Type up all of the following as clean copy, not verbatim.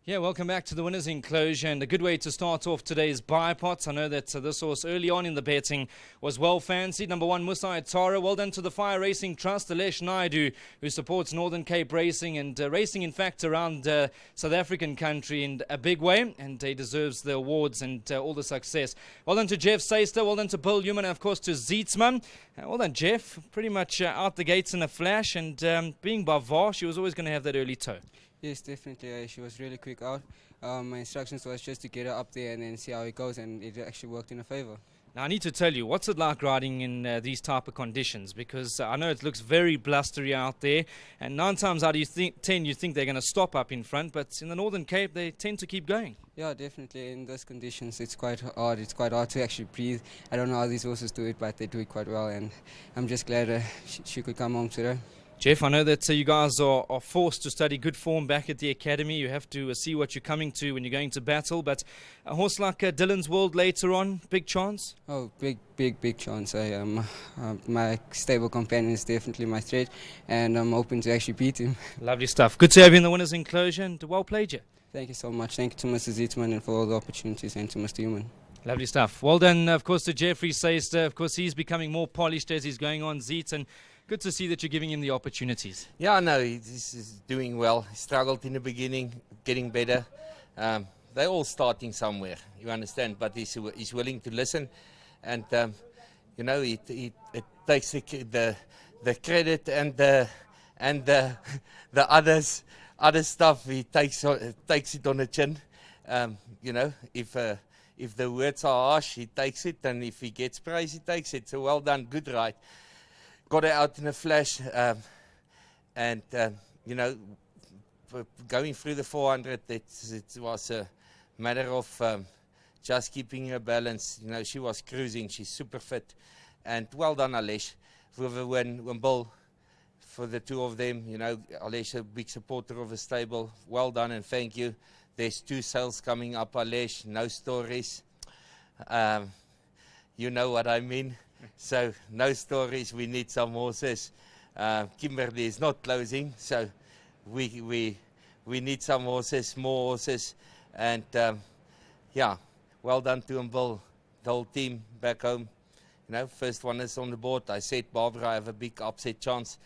Yeah, welcome back to the Winners Enclosure, and a good way to start off today's buy pots. I know that this horse early on in the betting was well fancied. Number 1, Musai Tara. Well done to the Fire Racing Trust, Alesh Naidu, who supports Northern Cape Racing and racing, in fact, around South African country in a big way, and he deserves the awards and all the success. Well done to Jeff Saister. Well done to Bill Human, and of course to Zeetsman. Well done, Jeff. Pretty much out the gates in a flash, and being Bavar, she was always going to have that early toe. Yes, definitely. She was really quick out. My instructions was just to get her up there and then see how it goes, and it actually worked in her favour. Now, I need to tell you, what's it like riding in these type of conditions? Because I know it looks very blustery out there, and 9 times out of 10 you think they're going to stop up in front, but in the Northern Cape they tend to keep going. Yeah, definitely. In those conditions it's quite hard. It's quite hard to actually breathe. I don't know how these horses do it, but they do it quite well, and I'm just glad she could come home today. Jeff, I know that you guys are forced to study good form back at the academy. You have to see what you're coming to when you're going to battle. But a horse like Dylan's World later on, big chance? Oh, big chance. My stable companion is definitely my threat, and I'm hoping to actually beat him. Lovely stuff. Good to have you in the Winners Enclosure, and well played you. Thank you so much. Thank you to Mr. Zeetsman and for all the opportunities, and to Mr. Human. Lovely stuff. Well done, of course, to Jeffrey Saister. Of course, he's becoming more polished as he's going on, Zeets, and good to see that you're giving him the opportunities. Yeah, no, he's doing well. He struggled in the beginning, getting better. They're all starting somewhere, you understand, but he's willing to listen. And, you know, it takes the credit and the other stuff, he takes it on the chin. You know, if the words are harsh, he takes it, and if he gets praise, he takes it. So well done, good ride. Got it out in a flash, and you know, going through the 400, it was a matter of just keeping her balance. You know, she was cruising. She's super fit, and well done, Alesh, for the win. Bill, for the two of them. You know, Alesh, a big supporter of the stable. Well done, and thank you. There's 2 sales coming up, Alesh. No stories. You know what I mean. So, no stories, we need some horses. Kimberley is not closing, so we need some horses, more horses. And yeah, well done to Bill, the whole team back home. You know, first one is on the board. I said Barbara, I have a big upset chance.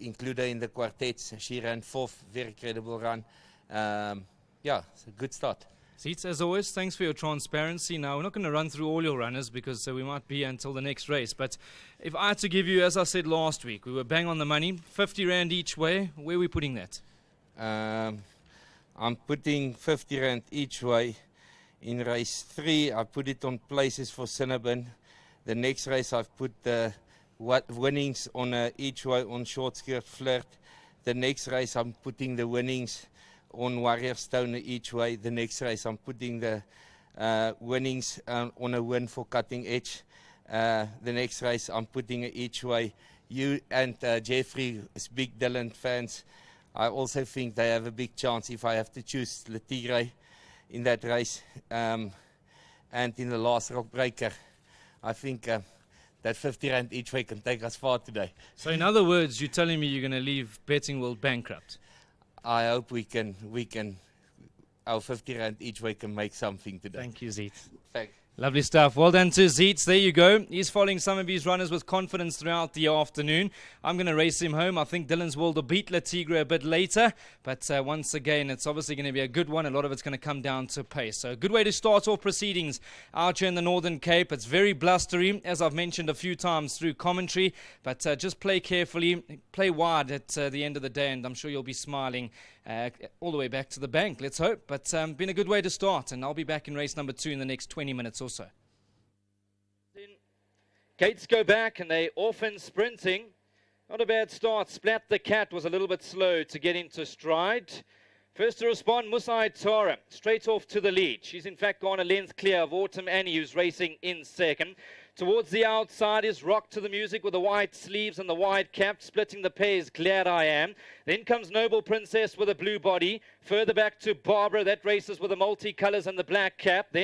Include her in the quartets. She ran 4th, very credible run. Yeah, it's a good start. Zeets, as always, thanks for your transparency. Now, we're not going to run through all your runners because we might be until the next race. But if I had to give you, as I said last week, we were bang on the money, 50 Rand each way. Where are we putting that? I'm putting 50 Rand each way. In race 3, I put it on places for Cinnabon. The next race, I've put the winnings on each way on Short Skirt Flirt. The next race, I'm putting the winnings on Warrior Stone each way. The next race I'm putting the winnings on a win for Cutting Edge. The next race I'm putting it each way. You and Jeffrey is big Dylan fans. I also think they have a big chance if I have to choose Letigre in that race. And in the last Rock Breaker, I think that 50 Rand each way can take us far today. So in other words, you're telling me you're going to leave Betting World bankrupt? I hope we can, our 50 Rand each way can make something today. Thank you, Zeets. Thanks. Lovely stuff. Well done to Zeets. There you go. He's following some of his runners with confidence throughout the afternoon. I'm going to race him home. I think Dylan's World will beat Letigre a bit later. But once again, it's obviously going to be a good one. A lot of it's going to come down to pace. So a good way to start off proceedings out here in the Northern Cape. It's very blustery, as I've mentioned a few times through commentary. But just play carefully. Play wide at the end of the day. And I'm sure you'll be smiling all the way back to the bank. Let's hope. But been a good way to start. And I'll be back in race number 2 in the next 20 minutes or so. Gates go back and they off and sprinting. Not a bad start. Splat the Cat was a little bit slow to get into stride. First to respond, Musai Tara, straight off to the lead. She's in fact gone a length clear of Autumn Annie, who's racing in second. Towards the outside is Rock to the Music with the white sleeves and the white cap, splitting the pairs, Glad I Am. Then comes Noble Princess with a blue body. Further back to Barbara, that races with the multicolours and the black cap. Then